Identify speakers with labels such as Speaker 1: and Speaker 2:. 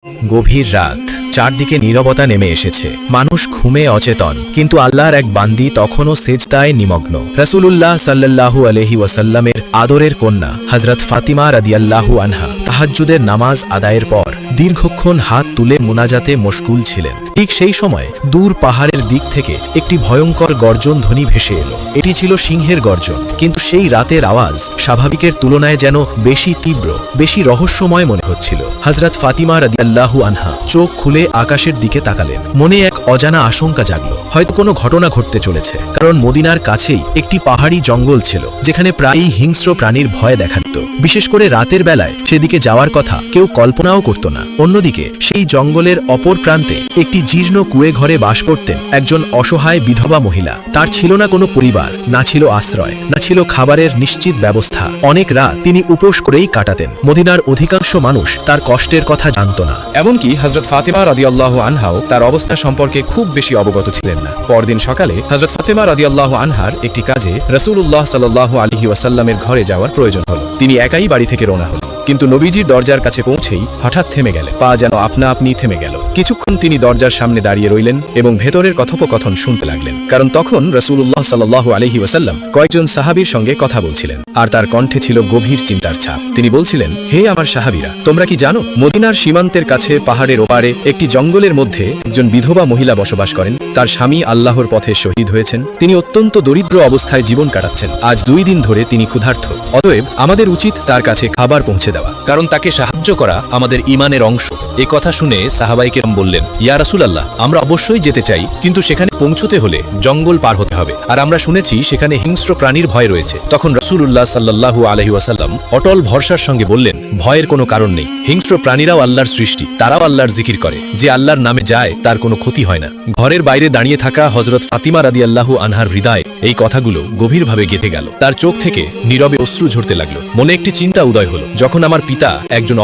Speaker 1: গভীর রাত, চারদিকে নীরবতা নেমে এসেছে। মানুষ ঘুমে অচেতন, কিন্তু আল্লাহর এক বান্দি তখনও সেজদায় নিমগ্ন। রাসূলুল্লাহ সাল্লাল্লাহু আলাইহি ওয়াসাল্লামের আদরের কন্যা হযরত ফাতিমা রাদিয়াল্লাহু আনহা তাহাজ্জুদের নামাজ আদায়ের পর দীর্ঘক্ষণ হাত তুলে মুনাজাতে মশগুল ছিলেন। ঠিক সেই সময় দূর পাহাড়ের দিক থেকে একটি ভয়ঙ্কর গর্জন ধ্বনি ভেসে এলো। এটি ছিল সিংহের গর্জন, কিন্তু সেই রাতের আওয়াজ স্বাভাবিকের তুলনায় যেন বেশি তীব্র, বেশি রহস্যময় মনে হচ্ছিল। হযরত ফাতিমা রাদিয়াল্লাহু আনহা চোখ খুলে আকাশের দিকে তাকালেন। মনে এক অজানা আশঙ্কা জাগলো, হয়তো কোনো ঘটনা ঘটতে চলেছে। কারণ মদিনার কাছেই একটি পাহাড়ি জঙ্গল ছিল, যেখানে প্রায়ই হিংস্র প্রাণীর ভয় দেখা দিত। বিশেষ করে রাতের বেলায় সেদিকে যাওয়ার কথা কেউ কল্পনাও করত না। অন্যদিকে সেই জঙ্গলের অপর প্রান্তে একটি জীর্ণ কুঁয়ে ঘরে বাস করতেন একজন অসহায় বিধবা মহিলা। তার ছিল না কোনো পরিবার, না ছিল আশ্রয়, না ছিল খাবারের নিশ্চিত ব্যবস্থা। অনেক রাত তিনি উপোস করেই কাটাতেন। মদিনার অধিকাংশ মানুষ তার কষ্টের কথা জানত না।
Speaker 2: এমনকি হযরত ফাতিমা রাদিয়াল্লাহু আনহাও তার অবস্থা সম্পর্কে খুব বেশি অবগত ছিলেন না। পরদিন সকালে হযরত ফাতিমা রাদিয়াল্লাহু আনহার একটি কাজে রাসূলুল্লাহ সাল্লাল্লাহু আলাইহি ওয়াসাল্লামের ঘরে যাওয়ার প্রয়োজন হলো। তিনি একাই বাড়ি থেকে রওনা হলেন, কিন্তু নবীজির দরজার কাছে পৌঁছেই হঠাৎ থেমে গেলেন। পা যেন আপনা আপনি থেমে গেল। কিছুক্ষণ তিনি দরজার সামনে দাঁড়িয়ে রইলেন এবং ভেতরের কথোপকথন শুনতে লাগলেন। কারণ তখন রাসূলুল্লাহ সাল্লাল্লাহু আলাইহি ওয়াসাল্লাম কয়েকজন সাহাবীর সঙ্গে কথা বলছিলেন, আর তার কণ্ঠে ছিল গভীর চিন্তার ছাপ। তিনি বলছিলেন, হে আমার সাহাবীরা, তোমরা কি জানো মদিনার সীমান্তের কাছে পাহাড়ের ওপারে একটি জঙ্গলের মধ্যে একজন বিধবা মহিলা বসবাস করেন। তার স্বামী আল্লাহর পথে শহীদ হয়েছেন। তিনি অত্যন্ত দরিদ্র অবস্থায় জীবন কাটাচ্ছেন। আজ 2 দিন ধরে তিনি ক্ষুধার্ত। অতএব আমাদের উচিত তার কাছে খাবার পৌঁছে দেওয়া,
Speaker 3: কারণ তাকে সাহায্য করা আমাদের ঈমানের অংশ। এ কথা শুনে সাহাবায়ে কেরাম বললেন, ইয়া রাসূলুল্লাহ, আমরা অবশ্যই যেতে চাই, কিন্তু সেখানে পৌঁছতে হলে জঙ্গল পার হতে হবে, আর আমরা শুনেছি সেখানে হিংস্র প্রাণীর ভয় রয়েছে। তখন রাসূলুল্লাহ সাল্লাল্লাহু আলাইহি ওয়াসাল্লাম অটল ভরসার সঙ্গে বললেন, ভয়ের কোনো কারণ নেই। হিংস্র প্রাণীরাও আল্লাহর সৃষ্টি, তারাও আল্লাহর জিকির করে। যে আল্লাহর নামে যায় তার কোনো ক্ষতি হয় না। ঘরের বাইরে দাঁড়িয়ে থাকা হযরত ফাতিমা রাদিয়াল্লাহু আনহার হৃদয়ে এই কথাগুলো গভীরভাবে গেঁথে গেল। তার চোখ থেকে নীরবে অশ্রু ঝরতে লাগলো। মনে একটি চিন্তা উদয় হলো, যখন আমার পিতা একজন